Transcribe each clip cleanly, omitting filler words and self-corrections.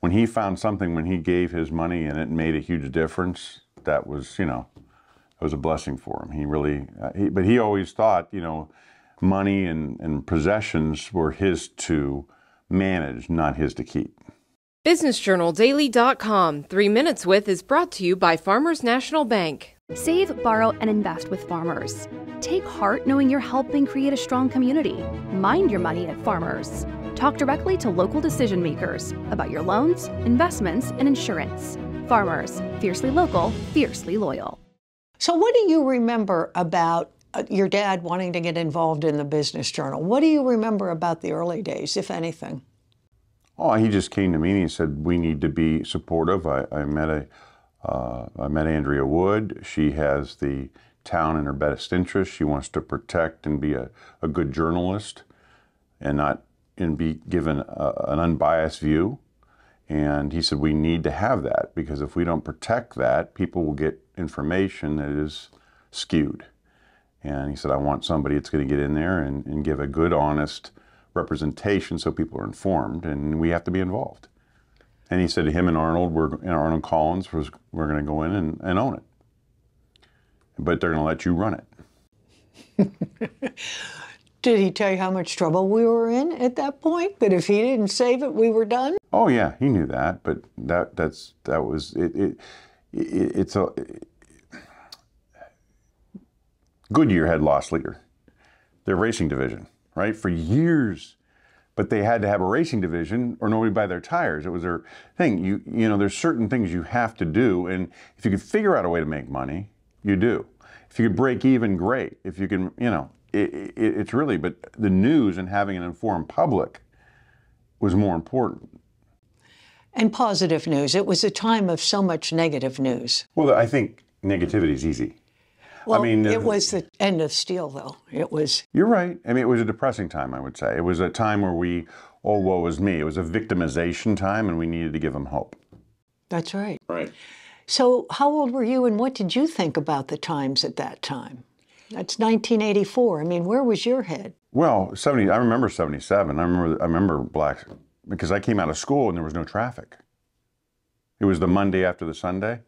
when he found something, when he gave his money and it made a huge difference, that was, it was a blessing for him. He really, but he always thought, money and possessions were his to manage, not his to keep. BusinessJournalDaily.com 3 Minutes With is brought to you by Farmers National Bank. Save, borrow, and invest with Farmers. Take heart knowing you're helping create a strong community. Mind your money at Farmers. Talk directly to local decision makers about your loans, investments, and insurance. Farmers, fiercely local, fiercely loyal. So what do you remember about your dad wanting to get involved in the Business Journal? What do you remember about the early days, if anything? Oh, he just came to me and he said, we need to be supportive. I met Andrea Wood. She has the town in her best interest. She wants to protect and be a good journalist and be given an unbiased view. And he said, we need to have that, because if we don't protect that, people will get information that is skewed. And he said, I want somebody that's going to get in there and give a good, honest representation so people are informed, and we have to be involved. And he said to him and Arnold, Arnold Collins, we're going to go in and own it. But they're going to let you run it. Did he tell you how much trouble we were in at that point? That if he didn't save it, we were done? Oh yeah, he knew that, but that was it. Goodyear had lost leader, their racing division, right, for years. But they had to have a racing division or nobody buy their tires. It was their thing. You know, there's certain things you have to do, and if you could figure out a way to make money, you do. If you could break even, great. If you can, it's really, but the news and having an informed public was more important. And positive news. It was a time of so much negative news. Well, I think negativity is easy. Well, it was the end of steel, though. It was. You're right. I mean, it was a depressing time, I would say. It was a time where oh, woe is me. It was a victimization time, and we needed to give them hope. That's right. Right. So how old were you, and what did you think about the times at that time? That's 1984. I mean, where was your head? Well, I remember 77. I remember because I came out of school and there was no traffic. It was the Monday after the Sunday,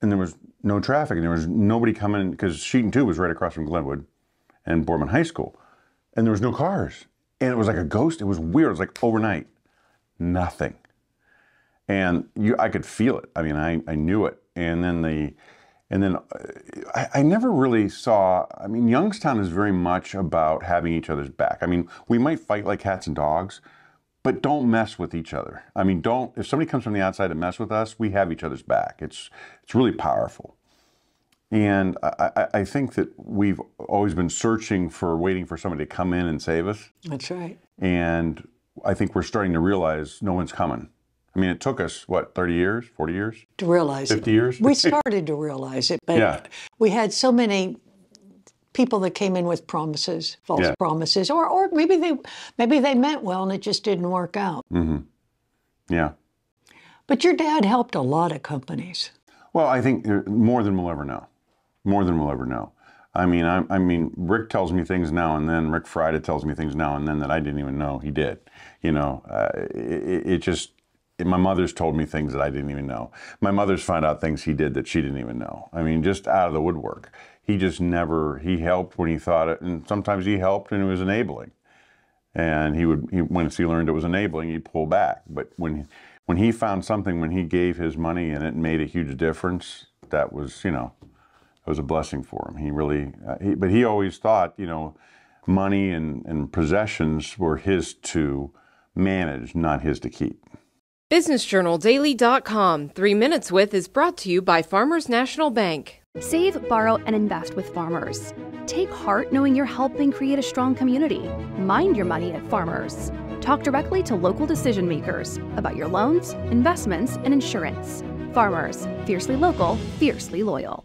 and there was no traffic, and there was nobody coming, because Sheeton 2 was right across from Glenwood and Boardman High School, and there was no cars. And it was like a ghost. It was weird. It was like overnight, nothing. And I could feel it. I mean, I knew it. And then I never really saw, I mean, Youngstown is very much about having each other's back. I mean, we might fight like cats and dogs, but don't mess with each other. I mean, if somebody comes from the outside to mess with us, we have each other's back. It's really powerful. And I think that we've always been waiting for somebody to come in and save us. That's right. And I think we're starting to realize no one's coming. I mean, it took us, 30 years, 40 years? To realize 50 years? We started to realize it, but yeah. We had so many people that came in with promises, false promises, or maybe they meant well and it just didn't work out. Mm-hmm. Yeah. But your dad helped a lot of companies. Well, I think more than we'll ever know. More than we'll ever know. I mean, Rick tells me things now and then. Rick Friday tells me things now and then that I didn't even know he did. My mother's told me things that I didn't even know. My mother's found out things he did that she didn't even know. I mean, just out of the woodwork. He helped when he thought it, and sometimes he helped and it was enabling. And once he learned it was enabling, he'd pull back. But when he found something, when he gave his money and it made a huge difference, that was, it was a blessing for him. He really, but he always thought, money and possessions were his to manage, not his to keep. BusinessJournalDaily.com 3 Minutes With is brought to you by Farmers National Bank. Save, borrow, and invest with Farmers. Take heart knowing you're helping create a strong community. Mind your money at Farmers. Talk directly to local decision makers about your loans, investments, and insurance. Farmers, fiercely local, fiercely loyal.